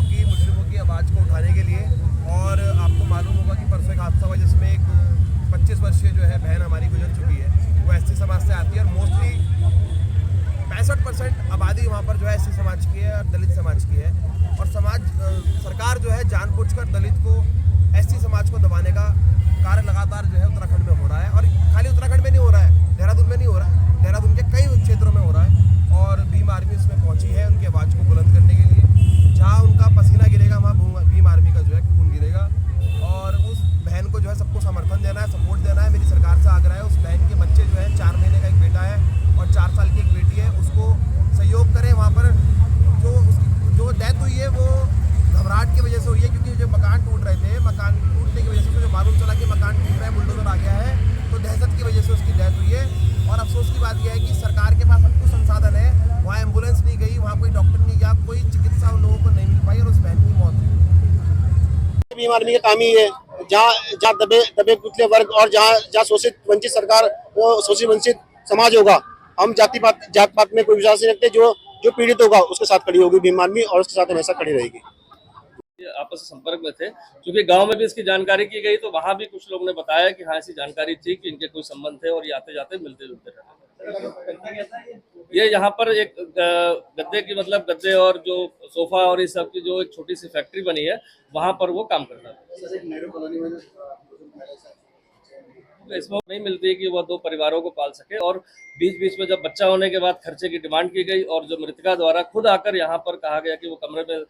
की मुजरिमों की आवाज़ को उठाने के लिए। और आपको मालूम होगा कि परसों एक हादसा हुआ जिसमें एक 25 वर्षीय जो है बहन हमारी गुजर चुकी है। वो एसटी समाज से आती है और मोस्टली 65% आबादी वहाँ पर जो है एससी समाज की है और दलित समाज की है। और सरकार जो है जानबूझकर दलित को एससी समाज को दबाने का कार्य लगातार जो है उत्तराखंड में हो रहा है। और खाली उत्तराखंड में नहीं हो रहा है, देहरादून में नहीं हो रहा है, देहरादून के कई क्षेत्रों में हो रहा है। और भीम आर्मी इसमें पहुंची है उनकी आवाज़ को बुलंद करने के लिए। जहाँ उनका पसीना गिरेगा वहाँ भीम आर्मी का जो है खून गिरेगा। और उस बहन को जो है सबको समर्थन देना है, सपोर्ट देना है। मेरी सरकार से आग्रह है, उस बहन के बच्चे जो है 4 महीने का एक बेटा है और 4 साल की एक बेटी है, उसको सहयोग करें। वहाँ पर जो डेथ हुई है वो घबराहट की वजह से हुई है, क्योंकि जो मकान टूट रहे थे, मकान टूटने की वजह से उसको जो मालूम चला कि मकान टूट रहा है, बुलडोजर आ गया है, तो दहशत की वजह से उसकी डेथ हुई है। और अफसोस की बात यह है कि सरकार के पास सब कुछ संसाधन है, वहाँ एम्बुलेंस नहीं गई, वहाँ कोई डॉक्टर नहीं गया, कोई चिकित्सा उन लोगों को नहीं मिल पाई और उस बहन की मौत हुई। भीम आर्मी का काम ही है, जहाँ जहाँ दबे कुचले वर्ग और जहाँ शोषित वंचित सरकार शोषित वंचित समाज होगा, हम जात पात में कोई विश्वास नहीं रखते। जो पीड़ित होगा उसके साथ खड़ी होगी भीम आर्मी और उसके साथ हमेशा खड़ी रहेगी। आपस में संपर्क में थे, क्योंकि गांव में भी इसकी जानकारी की गई, तो वहां भी कुछ लोगों ने बताया कि हाँ ऐसी जानकारी थी कि इनके कोई संबंध थे और ये आते जाते मिलते जुलते रहे। ये यहाँ पर एक गद्दे की मतलब गद्दे और जो सोफा और इस सब की जो एक छोटी सी फैक्ट्री बनी है, वहां पर वो काम करता था। तो इसमें नहीं मिलती है कि वह 2 परिवारों को पाल सके। और बीच बीच में जब बच्चा होने के बाद खर्चे की डिमांड की गई और जो मृतका द्वारा खुद आकर यहाँ पर कहा गया कि वो कमरे में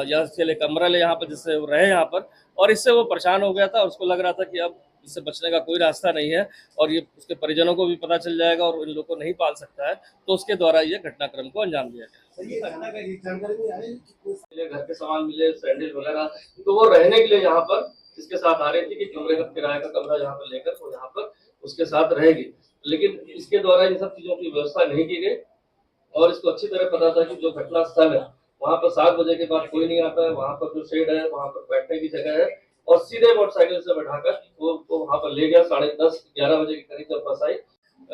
या चले कमरा ले यहाँ पर, जिससे वो रहे यहाँ पर, और इससे वो परेशान हो गया था। उसको लग रहा था कि अब इससे बचने का कोई रास्ता नहीं है और ये उसके परिजनों को भी पता चल जाएगा और इन लोगों को नहीं पाल सकता है, तो उसके द्वारा ये घटनाक्रम को अंजाम दिया गया। घर के सामान मिले, सैंडल वगैरह, तो वो रहने के लिए यहाँ पर इसके साथ आ रही थी कि कमरे का किराए का कमरा यहाँ पर लेकर वो यहाँ पर उसके साथ रहेगी। लेकिन इसके द्वारा इन सब चीजों की व्यवस्था नहीं की गई और इसको अच्छी तरह पता था कि जो घटना स्थल है वहां पर 7 बजे के बाद कोई नहीं आता है, वहां पर जो शेड है वहां पर बैठने की जगह है, और सीधे मोटरसाइकिल से बैठाकर वो वहां पर ले गया। 10:30-11 बजे के करीब जब बस आई,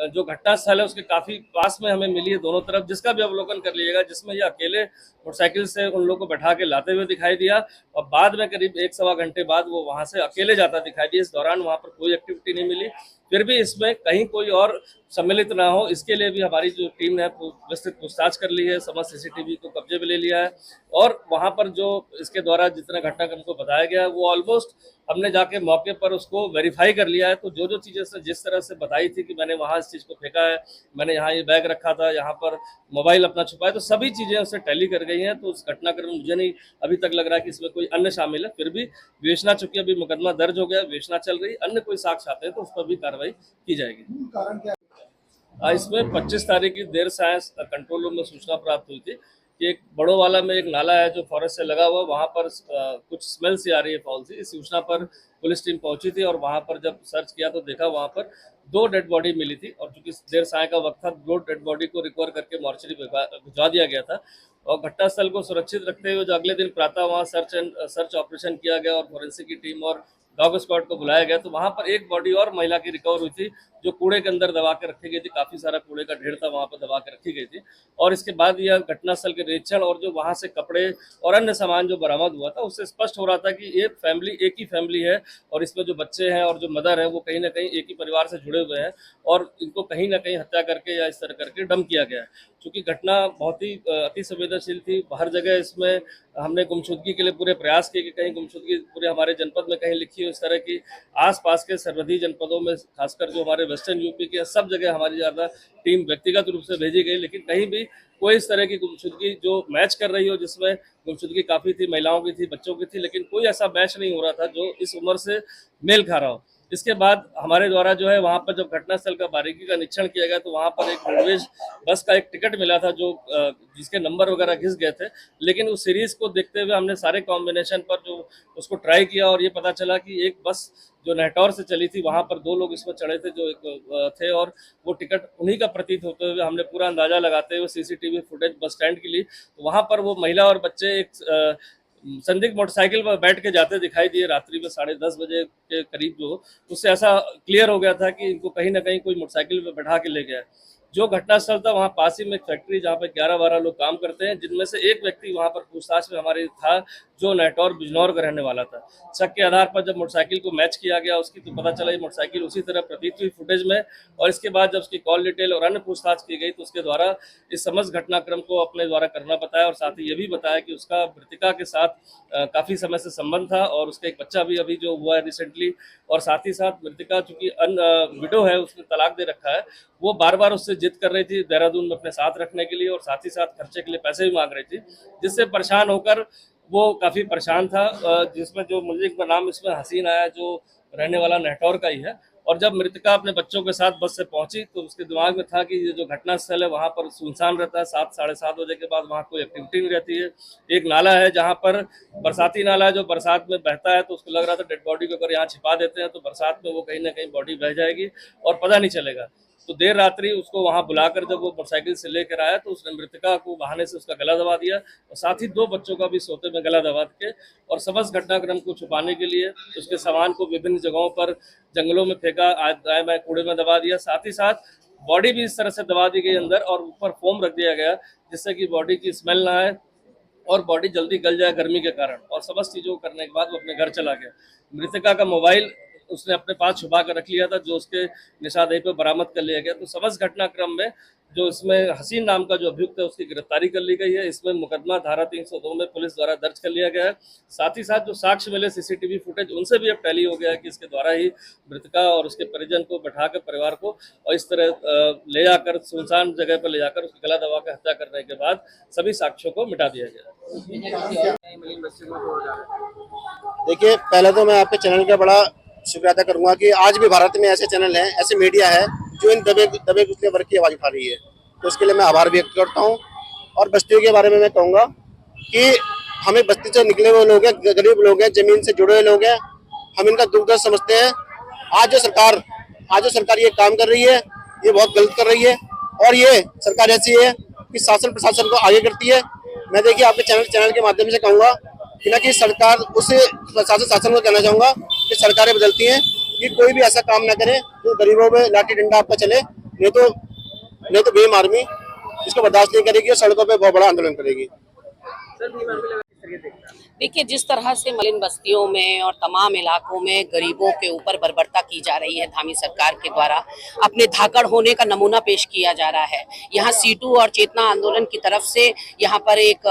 जो घटना स्थल है उसके काफी पास में हमें मिली है दोनों तरफ, जिसका भी अवलोकन कर लीजिएगा, जिसमें ये अकेले मोटरसाइकिल से उन लोगों को बैठा के लाते हुए दिखाई दिया और बाद में करीब 1-1.25 घंटे बाद वो वहां से अकेले जाता दिखाई दिया। इस दौरान वहां पर कोई एक्टिविटी नहीं मिली। फिर भी इसमें कहीं कोई और सम्मिलित ना हो, इसके लिए भी हमारी जो टीम है विस्तृत पूछताछ कर ली है, समस्त सीसीटीवी को कब्जे में ले लिया है और वहां पर जो इसके द्वारा जितना घटनाक्रम को बताया गया है वो ऑलमोस्ट हमने जाके मौके पर उसको वेरीफाई कर लिया है। तो जो चीजें जिस तरह से बताई थी कि मैंने वहां इस चीज को फेंका है, मैंने यहाँ ये बैग रखा था, यहाँ पर मोबाइल अपना छुपाया, तो सभी चीजें उससे टैली कर गई हैं। तो उस घटनाक्रम में मुझे नहीं अभी तक लग रहा है कि इसमें कोई अन्य शामिल है। फिर भी विवेचना, चूंकि अभी मुकदमा दर्ज हो गया, विवेचना चल रही, अन्य कोई साक्ष्य आते हैं तो उस पर भी कार्रवाई की जाएगी। इसमें 25 तारीख की देर साइंस कंट्रोल रूम में सूचना प्राप्त हुई थी कि एक बड़ों वाला में एक नाला है जो फॉरेस्ट से लगा हुआ, वहां पर कुछ स्मेल सी आ रही है फॉल सी। इस सूचना पर पुलिस टीम पहुंची थी और वहां पर जब सर्च किया तो देखा वहां पर 2 डेड बॉडी मिली थी और चूंकि देर साय का वक्त था, 2 डेड बॉडी को रिकवर करके मॉर्चरी भिजवा दिया गया था। और घटनास्थल को सुरक्षित रखते हुए जो अगले दिन प्रातः वहां सर्च ऑपरेशन किया गया और फोरेंसिक की टीम और डॉग स्क्वाड को बुलाया गया, तो वहां पर एक बॉडी और महिला की रिकवर हुई थी जो कूड़े के अंदर दबा के रखी गई थी। काफी सारा कूड़े का ढेर था वहां पर दबा के रखी गई थी। और इसके बाद यह घटनास्थल के निरीक्षण और जो वहां से कपड़े और अन्य सामान जो बरामद हुआ था उससे स्पष्ट हो रहा था कि ये फैमिली एक ही फैमिली है और इसमें जो बच्चे हैं और जो मदर है वो कहीं ना कहीं एक ही परिवार से जुड़े हुए हैं और इनको कहीं ना कहीं हत्या करके या इस तरह करके डंप किया गया है। चूंकि घटना बहुत ही अति संवेदनशील थी, हर जगह इसमें हमने गुमशुदगी के लिए पूरे प्रयास किए कि कहीं गुमशुदगी पूरे हमारे जनपद में कहीं लिखी हो इस तरह की। आसपास के सरहदी जनपदों में खासकर जो हमारे वेस्टर्न यूपी के सब जगह हमारी ज़्यादा टीम व्यक्तिगत रूप से भेजी गई, लेकिन कहीं भी कोई इस तरह की गुमशुदगी जो मैच कर रही हो, जिसमें गुमशुदगी काफ़ी थी, महिलाओं की थी, बच्चों की थी, लेकिन कोई ऐसा मैच नहीं हो रहा था जो इस उम्र से मेल खा रहा हो। इसके बाद हमारे द्वारा जो है वहाँ पर जब घटनास्थल का बारीकी का निरीक्षण किया गया तो वहाँ पर एक रोडवेज बस का एक टिकट मिला था जो जिसके नंबर वगैरह घिस गए थे, लेकिन उस सीरीज को देखते हुए हमने सारे कॉम्बिनेशन पर जो उसको ट्राई किया और ये पता चला कि एक बस जो नेटौर से चली थी वहाँ पर 2 लोग इसमें चढ़े थे जो एक थे और वो टिकट उन्हीं का प्रतीत होते हुए हमने पूरा अंदाजा लगाते हुए सीसीटीवी फुटेज बस स्टैंड के लिए, तो वहाँ पर वो महिला और बच्चे एक संदिग्ध मोटरसाइकिल पर बैठ के जाते दिखाई दिए रात्रि में 10:30 बजे के करीब। जो उससे ऐसा क्लियर हो गया था कि इनको कहीं ना कहीं कोई मोटरसाइकिल पर बैठा के ले गया है। जो घटनास्थल था वहाँ पास ही में एक फैक्ट्री जहाँ पे 11-12 लोग काम करते हैं, जिनमें से एक व्यक्ति वहाँ पर पूछताछ में हमारे था जो नहटौर बिजनौर का रहने वाला था। शक के आधार पर जब मोटरसाइकिल को मैच किया गया उसकी, तो पता चला ये मोटरसाइकिल उसी तरह प्रतीत हुई फुटेज में, और इसके बाद जब उसकी कॉल डिटेल और अन्य पूछताछ की गई तो उसके द्वारा इस समस्त घटनाक्रम को अपने द्वारा करना बताया, और साथ ही ये भी बताया कि उसका मृतिका के साथ काफी समय से संबंध था और उसका एक बच्चा भी अभी जो हुआ है रिसेंटली, और साथ ही साथ मृतिका चूंकि विडो है, उसने तलाक दे रखा है, वो बार बार उससे जिद कर रही थी देहरादून में अपने साथ रखने के लिए, और साथ ही साथ खर्चे के लिए पैसे भी मांग रही थी, जिससे परेशान होकर वो काफी परेशान था। जिसमें जो मुझे एक नाम इसमें हसीन आया जो रहने वाला नहटौर का ही है, और जब मृतका अपने बच्चों के साथ बस से पहुंची तो उसके दिमाग में था कि ये जो घटना स्थल है वहां पर सुनसान रहता है, 7-7:30 बजे के बाद वहां कोई एक्टिविटी नहीं रहती है। एक नाला है जहां पर बरसाती नाला है जो बरसात में बहता है, तो उसको लग रहा था डेड बॉडी को अगर यहाँ छिपा देते हैं तो बरसात में वो कहीं ना कहीं बॉडी बह जाएगी और पता नहीं चलेगा। तो देर रात्रि उसको वहां बुलाकर जब वो मोटरसाइकिल से लेकर आया तो उसने मृतका को बहाने से उसका गला दबा दिया, और साथ ही 2 बच्चों का भी सोते में गला दबा के, और समस्त घटनाक्रम को छुपाने के लिए उसके सामान को विभिन्न जगहों पर जंगलों में फेंका, दाएं बाएं कूड़े में दबा दिया, साथ ही साथ बॉडी भी इस तरह से दबा दी गई अंदर और ऊपर फोम रख दिया गया जिससे कि बॉडी की स्मेल ना आए और बॉडी जल्दी गल जाए गर्मी के कारण। और समस्त चीजों को करने के बाद वो अपने घर चला गया। मृतका का मोबाइल उसने अपने पास छुपा कर रख लिया था, जो उसके निशानदेही पे बरामद कर लिया गया। तो समस्त घटनाक्रम में जो इसमें हसीन नाम का जो अभियुक्त है उसकी गिरफ्तारी कर ली गई है। इसमें मुकदमा धारा 302 में पुलिस द्वारा दर्ज कर लिया गया है। साथ ही साथ जो साक्ष्य मिले सीसीटीवी फुटेज, उनसे भी अब टैली हो गया है कि इसके द्वारा ही मृतका और उसके परिजन को बैठाकर परिवार को और इस तरह ले जाकर सुनसान जगह पर ले जाकर उसकी गला दबा कर हत्या करने के बाद सभी साक्ष्यों को मिटा दिया गया। देखिए, पहले तो मैं आपके चैनल का बड़ा शुक्रिया अदा करूंगा कि आज भी भारत में ऐसे चैनल हैं, ऐसे मीडिया है जो इन दबे कुचले वर्ग की आवाज उठा रही है, तो इसके लिए मैं आभार व्यक्त करता हूं। और बस्तियों के बारे में मैं कहूंगा कि हमें बस्ती से निकले हुए लोग हैं, गरीब लोग हैं, जमीन से जुड़े हुए लोग हैं, हम इनका दुख दर्द समझते हैं। आज जो सरकार ये काम कर रही है ये बहुत गलत कर रही है, और ये सरकार ऐसी है कि शासन प्रशासन को आगे करती है। मैं देखिए आपके चैनल के माध्यम से कहूंगा कि ना कि सरकार उस शासन को कहना चाहूंगा कि सरकारें बदलती हैं कि कोई भी ऐसा काम ना करे जो गरीबों में लाठी डंडा आपका चले, नहीं तो भीम आर्मी इसको बर्दाश्त नहीं करेगी और सड़कों पे बहुत बड़ा आंदोलन करेगी। देखिए, जिस तरह से मलिन बस्तियों में और तमाम इलाकों में गरीबों के ऊपर बर्बरता की जा रही है धामी सरकार के द्वारा, अपने धाकड़ होने का नमूना पेश किया जा रहा है। यहाँ सीटू और चेतना आंदोलन की तरफ से यहाँ पर एक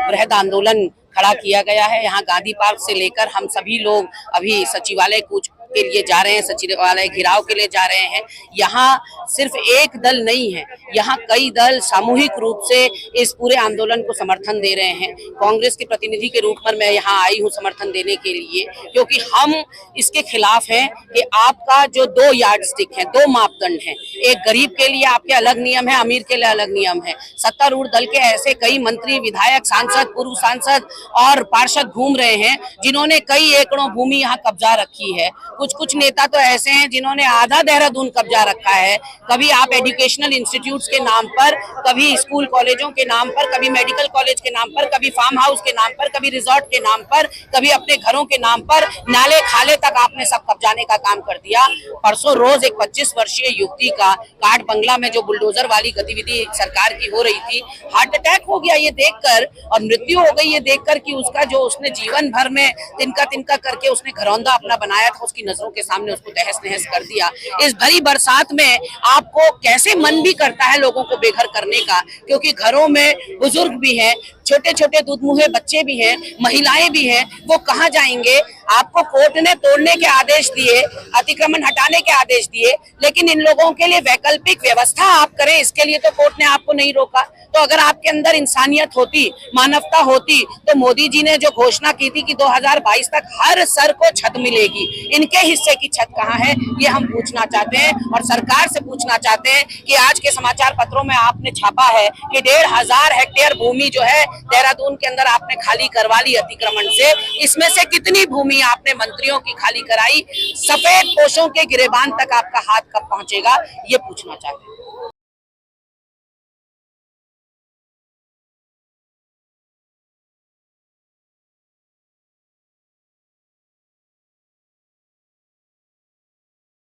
वृहद आंदोलन खड़ा किया गया है। यहाँ गांधी पार्क से लेकर हम सभी लोग अभी सचिवालय कूच के लिए जा रहे हैं, सचिवालय घिराव के लिए जा रहे हैं। यहाँ सिर्फ एक दल नहीं है, यहाँ कई दल सामूहिक रूप से इस पूरे आंदोलन को समर्थन दे रहे हैं। कांग्रेस के प्रतिनिधि के रूप में मैं यहाँ आई हूँ समर्थन देने के लिए, क्योंकि हम इसके खिलाफ हैं कि आपका जो 2 यार्ड स्टिक है, 2 मापदंड है, एक गरीब के लिए आपके अलग नियम है, अमीर के लिए अलग नियम है। सत्तारूढ़ दल के ऐसे कई मंत्री, विधायक, सांसद, पूर्व सांसद और पार्षद घूम रहे हैं जिन्होंने कई एकड़ों भूमि यहाँ कब्जा रखी है। कुछ नेता तो ऐसे हैं जिन्होंने आधा देहरादून कब्जा रखा है। कभी आप एजुकेशनल इंस्टीट्यूट्स के नाम पर, कभी स्कूल कॉलेजों के नाम पर, कभी मेडिकल कॉलेज के नाम पर, कभी फार्म हाउस के नाम पर, कभी रिजॉर्ट के नाम पर, कभी अपने घरों के नाम पर, नाले खाले तक आपने सब कब्जाने का काम कर दिया। परसों रोज एक 25 वर्षीय युवती का काट बंगला में जो बुलडोजर वाली गतिविधि सरकार की हो रही थी, हार्ट अटैक हो गया ये देखकर और मृत्यु हो गई ये देखकर कि उसका जो उसने जीवन भर में तिनका तिनका करके उसने घरौंदा अपना बनाया था, उसकी नजरों के सामने उसको तहस नहस कर दिया। इस भरी बरसात में आपको कैसे मन भी करता है लोगों को बेघर करने का, क्योंकि घरों में बुजुर्ग भी हैं, छोटे छोटे दूधमुहे बच्चे भी हैं, महिलाएं भी हैं, वो कहाँ जाएंगे। आपको कोर्ट ने तोड़ने के आदेश दिए, अतिक्रमण हटाने के आदेश दिए, लेकिन इन लोगों के लिए वैकल्पिक व्यवस्था आप करें, इसके लिए तो कोर्ट ने आपको नहीं रोका। तो अगर आपके अंदर इंसानियत होती, मानवता होती, तो मोदी जी ने जो घोषणा की थी कि 2022 तक हर सर को छत मिलेगी, इनके हिस्से की छत कहाँ है, ये हम पूछना चाहते हैं और सरकार से पूछना चाहते हैं कि आज के समाचार पत्रों में आपने छापा है कि 1500 हेक्टेयर भूमि जो है देहरादून के अंदर आपने खाली करवा ली अतिक्रमण से। इसमें से कितनी भूमि आपने मंत्रियों की खाली कराई? सफेद पोशों के गिरेबान तक आपका हाथ कब पहुंचेगा, ये पूछना चाहते हैं।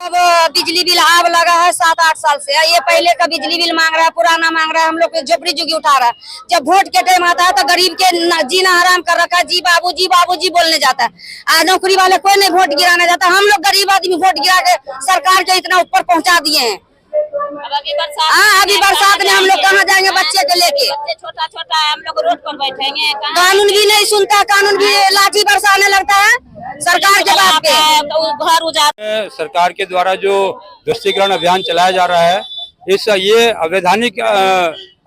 अब बिजली बिल अब लगा है 7-8 साल से। ये पहले का बिजली बिल मांग रहा है, पुराना मांग रहा है, हम लोग को झोपड़ी झुग्गी उठा रहा है। जब वोट के टाइम आता है तो गरीब के जीना हराम कर रखा है। जी बाबूजी बोलने जाता है। नौकरी वाले कोई नहीं वोट गिराने जाता। हम लोग गरीब आदमी वोट गिरा के सरकार के इतना ऊपर पहुंचा दिए हैं। अभी बरसात में हम लोग कहाँ जाएंगे बच्चे को लेके? छोटा है, हम लोग रोड पर बैठेंगे। कानून भी नहीं सुनता, कानून भी लाठी बरसाने लगता है सरकार के बात पे। तो घर उजाड़ सरकार के द्वारा जो ध्वस्तीकरण अभियान चलाया जा रहा है, ये अवैधानिक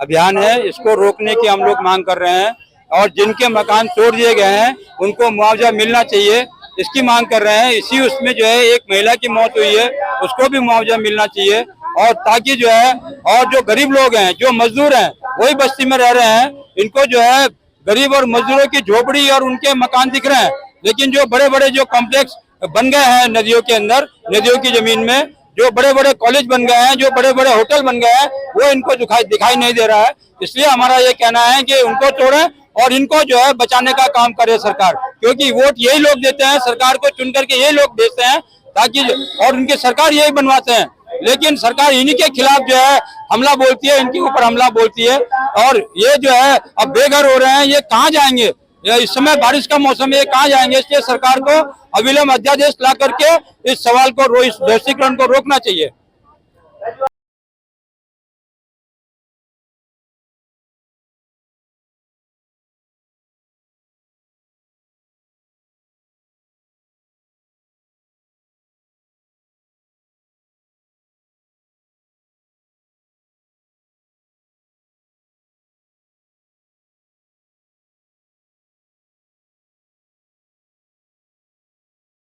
अभियान है। इसको रोकने की हम लोग मांग कर रहे हैं और जिनके मकान तोड़ दिए गए हैं उनको मुआवजा मिलना चाहिए, इसकी मांग कर रहे हैं। इसी उसमें जो है एक महिला की मौत हुई है, उसको भी मुआवजा मिलना चाहिए। और ताकि जो है और जो गरीब लोग हैं, जो मजदूर हैं, वही बस्ती में रह रहे हैं, इनको जो है गरीब और मजदूरों की झोपड़ी और उनके मकान दिख रहे हैं। लेकिन जो बड़े बड़े जो कॉम्प्लेक्स बन गए हैं नदियों के अंदर, नदियों की जमीन में जो बड़े बड़े कॉलेज बन गए हैं, जो बड़े बड़े होटल बन गए हैं, वो इनको दिखाई नहीं दे रहा है। इसलिए हमारा ये कहना है कि उनको तोड़ें और इनको जो है बचाने का काम करे सरकार, क्योंकि वोट यही लोग देते हैं, सरकार को चुन करके यही लोग भेजते हैं ताकि, और उनकी सरकार यही बनवाते हैं। लेकिन सरकार इन्हीं के खिलाफ जो है हमला बोलती है, इनके ऊपर हमला बोलती है। और ये जो है अब बेघर हो रहे हैं, ये कहाँ जाएंगे? इस समय बारिश का मौसम है, ये कहाँ जाएंगे? इसलिए सरकार को अविलंब अध्यादेश ला करके इस सवाल को, इस ध्वस्तीकरण को रोकना चाहिए।